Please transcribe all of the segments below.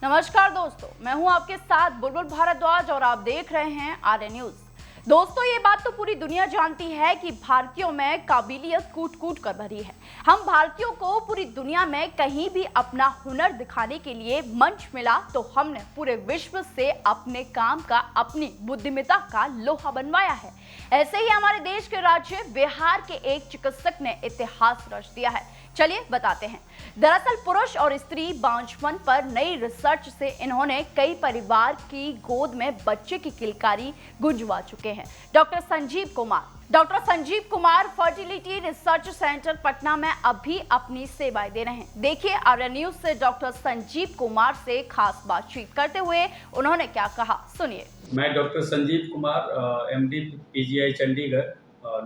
नमस्कार दोस्तों, मैं हूं आपके साथ बुलबुल भारद्वाज और आप देख रहे हैं आर्य न्यूज। दोस्तों, ये बात तो पूरी दुनिया जानती है कि भारतीयों में काबिलियत कूट कूट कर भरी है। हम भारतीयों को पूरी दुनिया में कहीं भी अपना हुनर दिखाने के लिए मंच मिला तो हमने पूरे विश्व से अपने काम का, अपनी बुद्धिमत्ता का लोहा बनवाया है। ऐसे ही हमारे देश के राज्य बिहार के एक चिकित्सक ने इतिहास रच दिया है। चलिए बताते हैं। दरअसल पुरुष और स्त्री बांझपन पर नई रिसर्च से इन्होंने कई परिवार की गोद में बच्चे की किलकारी गुंजवा चुके हैं। Doctor Sanjeev Kumar fertility research centre Patna में अभी अपनी सेवाएं दे रहे हैं। देखिए आर्य न्यूज से डॉक्टर संजीव कुमार से खास बातचीत करते हुए उन्होंने क्या कहा, सुनिए। मैं doctor Sanjeev Kumar, MD PGI Chandigarh,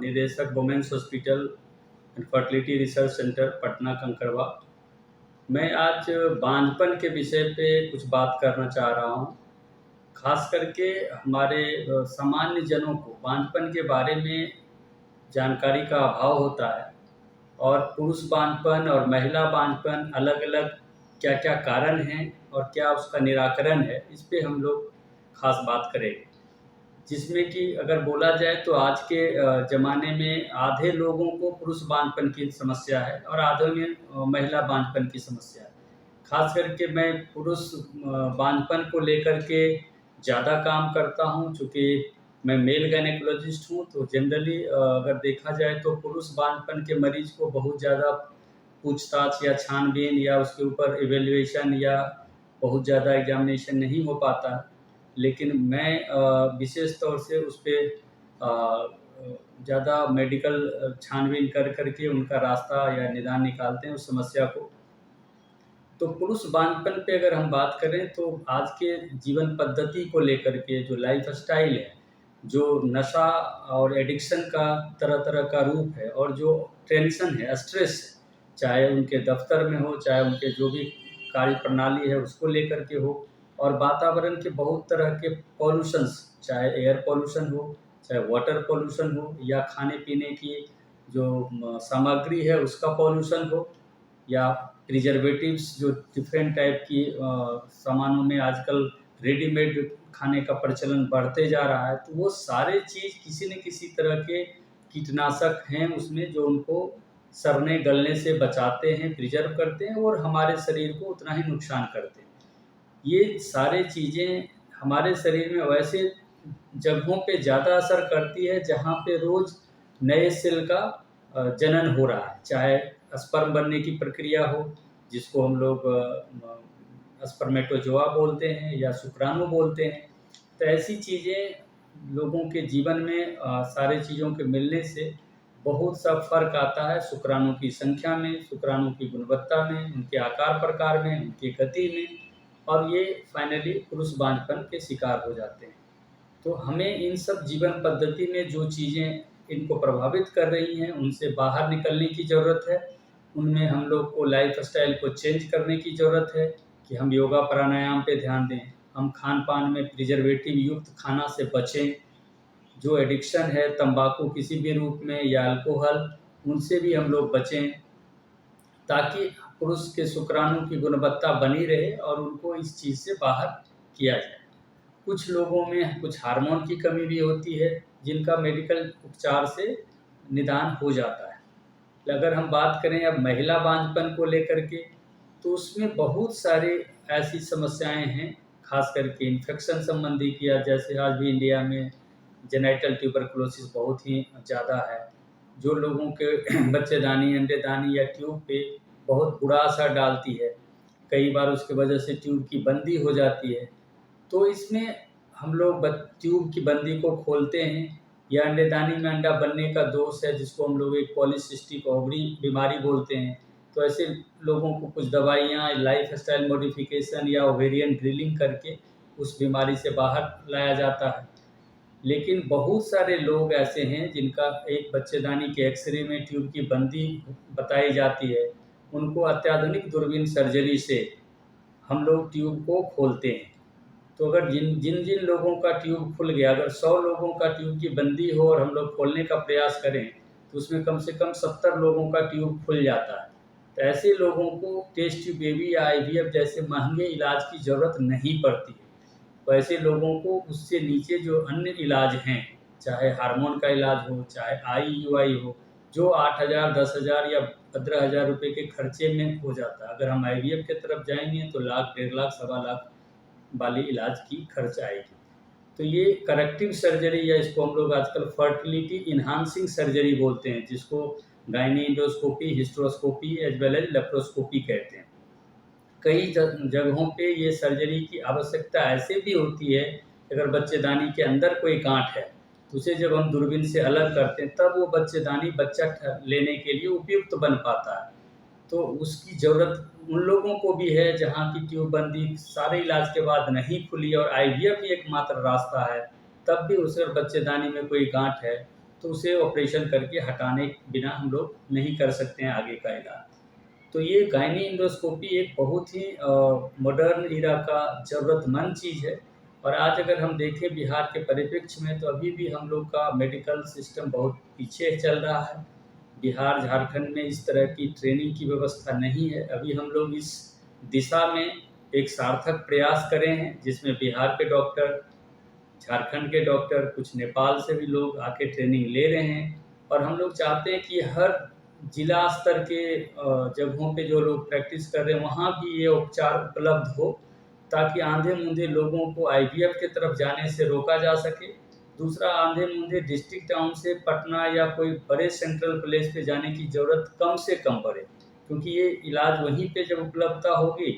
निदेशक women's hospital and fertility research centre Patna कंकड़वा। मैं आज बांझपन के विषय पे कुछ बात करना चाह रहा हूँ। खास करके हमारे सामान्य जनों को बांझपन के बारे में जानकारी का अभाव होता है और पुरुष बांझपन और महिला बांझपन अलग अलग क्या क्या कारण हैं और क्या उसका निराकरण है, इस पे हम लोग खास बात करेंगे। जिसमें कि अगर बोला जाए तो आज के ज़माने में आधे लोगों को पुरुष बांझपन की समस्या है और आधे में महिला बांझपन की समस्या है। खास करके मैं पुरुष बांझपन को लेकर के ज़्यादा काम करता हूं, चूँकि मैं मेल गायनेकोलॉजिस्ट हूं। तो जनरली अगर देखा जाए तो पुरुष बांझपन के मरीज़ को बहुत ज़्यादा पूछताछ या छानबीन या उसके ऊपर इवैल्यूएशन या बहुत ज़्यादा एग्जामिनेशन नहीं हो पाता। लेकिन मैं विशेष तौर से उस पे ज़्यादा मेडिकल छानबीन कर के उनका रास्ता या निदान निकालते हैं उस समस्या को। तो पुरुष बांझपन पे अगर हम बात करें तो आज के जीवन पद्धति को लेकर के जो लाइफस्टाइल है, जो नशा और एडिक्शन का तरह-तरह का रूप है और जो टेंशन है, स्ट्रेस है, चाहे उनके दफ्तर में हो, चाहे उनके जो भी कार्य प्रणाली है उसको लेकर के हो, और वातावरण के बहुत तरह के पॉल्यूशंस, चाहे एयर पॉल्यूशन हो, चाहे वाटर पॉल्यूशन हो, या खाने-पीने की जो सामग्री है उसका पॉल्यूशन हो, या प्रिजर्वेटिव्स जो डिफरेंट टाइप की सामानों में आजकल रेडीमेड खाने का प्रचलन बढ़ते जा रहा है। तो वो सारे चीज़ किसी न किसी तरह के कीटनाशक हैं उसमें, जो उनको सड़ने गलने से बचाते हैं, प्रिजर्व करते हैं और हमारे शरीर को उतना ही नुकसान करते हैं। ये सारे चीज़ें हमारे शरीर में वैसे जगहों पे ज़्यादा असर करती है जहाँ पे रोज़ नए सेल का जनन हो रहा है, चाहे स्पर्म बनने की प्रक्रिया हो, जिसको हम लोग स्पर्मेटोजोआ बोलते हैं या शुक्राणु बोलते हैं। तो ऐसी चीज़ें लोगों के जीवन में सारे चीज़ों के मिलने से बहुत सा फ़र्क आता है, शुक्राणु की संख्या में, शुक्राणु की गुणवत्ता में, उनके आकार प्रकार में, उनकी गति में, और ये फाइनली पुरुष बांझपन के शिकार हो जाते हैं। तो हमें इन सब जीवन पद्धति में जो चीज़ें इनको प्रभावित कर रही हैं उनसे बाहर निकलने की ज़रूरत है। उनमें हम लोग को लाइफ़स्टाइल को चेंज करने की ज़रूरत है कि हम योगा प्राणायाम पे ध्यान दें, हम खान-पान में प्रिजर्वेटिव युक्त खाना से बचें, जो एडिक्शन है तंबाकू किसी भी रूप में या अल्कोहल, उनसे भी हम लोग बचें, ताकि पुरुष के शुक्राणु की गुणवत्ता बनी रहे और उनको इस चीज़ से बाहर किया जाए। कुछ लोगों में कुछ हार्मोन की कमी भी होती है जिनका मेडिकल उपचार से निदान हो जाता है। अगर हम बात करें अब महिला बांझपन को लेकर के, तो उसमें बहुत सारी ऐसी समस्याएं हैं, खास करके इन्फेक्शन संबंधी किया, जैसे आज भी इंडिया में जेनाइटल ट्यूबरकुलोसिस बहुत ही ज़्यादा है, जो लोगों के बच्चेदानी, अंडेदानी या ट्यूब पे बहुत बुरा असर डालती है। कई बार उसकी वजह से ट्यूब की बंदी हो जाती है। तो इसमें हम लोग ट्यूब की बंदी को खोलते हैं, या अंडेदानी में अंडा बनने का दोष है जिसको हम लोग एक पॉलीसिस्टिक ओवरी बीमारी बोलते हैं। तो ऐसे लोगों को कुछ दवाइयाँ, लाइफस्टाइल मॉडिफिकेशन या ओवेरियन ड्रिलिंग करके उस बीमारी से बाहर लाया जाता है। लेकिन बहुत सारे लोग ऐसे हैं जिनका एक बच्चेदानी के एक्सरे में ट्यूब की बंदी बताई जाती है, उनको अत्याधुनिक दूरबीन सर्जरी से हम लोग ट्यूब को खोलते हैं। तो अगर जिन लोगों का ट्यूब खुल गया, अगर 100 लोगों का ट्यूब की बंदी हो और हम लोग खोलने का प्रयास करें, तो उसमें कम से कम 70 लोगों का ट्यूब खुल जाता है। तो ऐसे लोगों को टेस्ट ट्यूब बेबी या आईवीएफ जैसे महंगे इलाज की ज़रूरत नहीं पड़ती है। तो ऐसे लोगों को उससे नीचे जो अन्य इलाज हैं, चाहे हार्मोन का इलाज हो, चाहे आईयूआई हो, जो 8,000, 10,000 या 15,000 रुपए के खर्चे में हो जाता है। अगर हम आईवीएफ की तरफ जाएँगे तो लाख, 1.5 लाख, सवा लाख वाली इलाज की खर्च आएगी। तो ये करेक्टिव सर्जरी या इसको हम लोग आजकल फर्टिलिटी इन्हांसिंग सर्जरी बोलते हैं, जिसको gynae endoscopy, hysteroscopy as well as laparoscopy कहते हैं। कई जगहों पे ये सर्जरी की आवश्यकता ऐसे भी होती है, अगर बच्चेदानी के अंदर कोई गांठ है तो उसे जब हम दूरबीन से अलग करते हैं तब वो बच्चेदानी बच्चा लेने के लिए उपयुक्त बन पाता है। तो उसकी ज़रूरत उन लोगों को भी है जहाँ की ट्यूबबंदी सारे इलाज के बाद नहीं खुली और आईवीएफ ही एकमात्र रास्ता है, तब भी उसे बच्चेदानी में कोई गांठ है तो उसे ऑपरेशन करके हटाने के बिना हम लोग नहीं कर सकते हैं आगे का इलाज। तो ये गायनी एंडोस्कोपी एक बहुत ही मॉडर्न इरा का ज़रूरतमंद चीज़ है। और आज अगर हम देखें बिहार के परिप्रेक्ष्य में तो अभी भी हम लोग का मेडिकल सिस्टम बहुत पीछे चल रहा है। बिहार, झारखंड में इस तरह की ट्रेनिंग की व्यवस्था नहीं है। अभी हम लोग इस दिशा में एक सार्थक प्रयास करे हैं, जिसमें बिहार के डॉक्टर, झारखंड के डॉक्टर, कुछ नेपाल से भी लोग आके ट्रेनिंग ले रहे हैं। और हम लोग चाहते हैं कि हर जिला स्तर के जगहों पे जो लोग प्रैक्टिस कर रहे हैं वहाँ भी ये उपचार उपलब्ध हो, ताकि आंधे-मूंधे लोगों को आईवीएफ की तरफ जाने से रोका जा सके। दूसरा, आंधे-मूंधे डिस्ट्रिक्ट टाउन से पटना या कोई बड़े सेंट्रल प्लेस पे जाने की ज़रूरत कम से कम पड़े, क्योंकि ये इलाज वहीं पे जब उपलब्धता होगी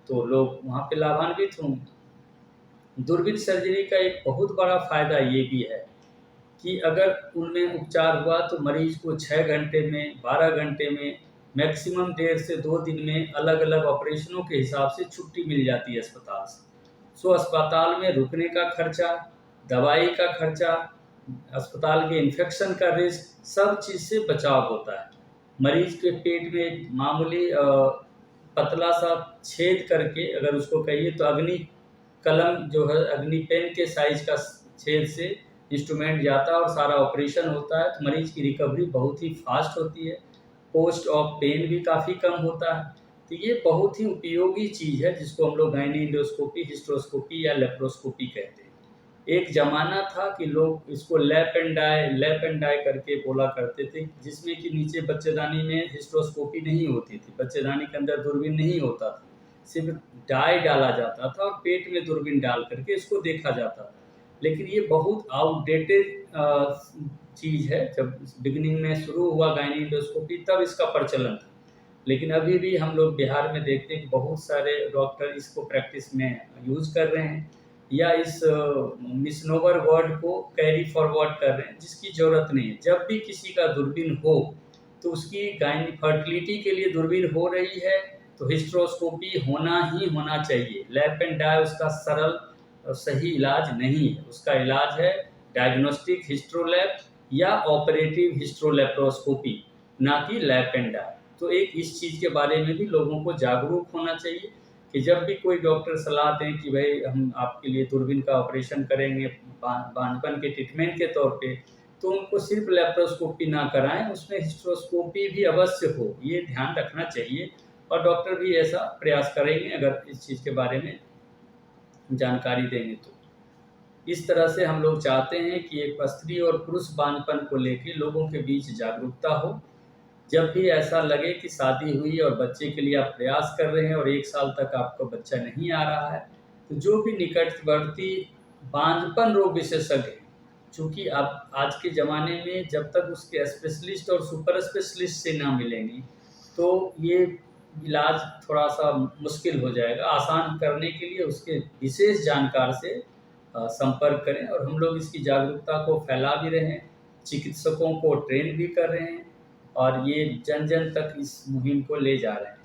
तो लोग वहाँ पे लाभान्वित होंगे। दूरबीन सर्जरी का एक बहुत बड़ा फ़ायदा ये भी है कि अगर उनमें उपचार हुआ तो मरीज को 6 घंटे में, 12 घंटे में, मैक्सिमम 1.5 से 2 दिन में अलग-अलग ऑपरेशनों के हिसाब से छुट्टी मिल जाती है अस्पताल से। सो अस्पताल में रुकने का खर्चा, दवाई का खर्चा, अस्पताल के इन्फेक्शन का रिस्क, सब चीज़ से बचाव होता है। मरीज के पेट में मामूली पतला सा छेद करके अगर उसको कहिए तो अग्नि कलम जो है, अग्नि पेन के साइज़ का छेद से इंस्ट्रूमेंट जाता है और सारा ऑपरेशन होता है, तो मरीज की रिकवरी बहुत ही फास्ट होती है। पोस्ट ऑफ पेन भी काफ़ी कम होता है। तो ये बहुत ही उपयोगी चीज़ है, जिसको हम लोग गायनी एंडोस्कोपी, हिस्टेरोस्कोपी या लेप्रोस्कोपी कहते हैं। एक ज़माना था कि लोग इसको लैप एंड डाई करके बोला करते थे, जिसमें कि नीचे बच्चेदानी में हिस्टेरोस्कोपी नहीं होती थी, बच्चेदानी के अंदर दूरबीन नहीं होता था, सिर्फ डाई डाला जाता था और पेट में दूरबीन डाल करके इसको देखा जाता था। लेकिन ये बहुत आउटडेटेड चीज़ है। जब बिगिनिंग में शुरू हुआ गायनी एंडोस्कोपी तब इसका प्रचलन था, लेकिन अभी भी हम लोग बिहार में देखते हैं कि बहुत सारे डॉक्टर इसको प्रैक्टिस में यूज़ कर रहे हैं या इस मिसनोवर वर्ड को कैरी फॉरवर्ड कर रहे हैं, जिसकी ज़रूरत नहीं है। जब भी किसी का दूरबीन हो तो उसकी गायनी फर्टिलिटी के लिए दूरबीन हो रही है तो हिस्टेरोस्कोपी होना ही होना चाहिए। लैप एंड डाई उसका सरल और सही इलाज नहीं है। उसका इलाज है डायग्नोस्टिक हिस्टेरोलैप या ऑपरेटिव हिस्टेरोलेप्रोस्कोपी, ना कि लैप एंड डाई। तो एक इस चीज़ के बारे में भी लोगों को जागरूक होना चाहिए कि जब भी कोई डॉक्टर सलाह दें कि भाई हम आपके लिए दूरबीन का ऑपरेशन करेंगे बांझपन के ट्रीटमेंट के तौर पे, तो उनको सिर्फ लेप्रोस्कोपी ना कराएं, उसमें हिस्टेरोस्कोपी भी अवश्य हो, ये ध्यान रखना चाहिए। और डॉक्टर भी ऐसा प्रयास करेंगे अगर इस चीज़ के बारे में जानकारी देंगे तो। इस तरह से हम लोग चाहते हैं कि एक स्त्री और पुरुष बांझपन को लेकर लोगों के बीच जागरूकता हो। जब भी ऐसा लगे कि शादी हुई और बच्चे के लिए आप प्रयास कर रहे हैं और 1 साल तक आपको बच्चा नहीं आ रहा है, तो जो भी निकटवर्ती बांझपन रोग विशेषज्ञ, चूँकि आप आज के ज़माने में जब तक उसके स्पेशलिस्ट और सुपर स्पेशलिस्ट से ना मिलेंगी तो ये इलाज थोड़ा-सा मुश्किल हो जाएगा। आसान करने के लिए उसके विशेष जानकार से संपर्क करें और हम लोग इसकी जागरूकता को फैला भी रहे हैं, चिकित्सकों को ट्रेन भी कर रहे हैं और ये जन-जन तक इस मुहिम को ले जा रहे हैं।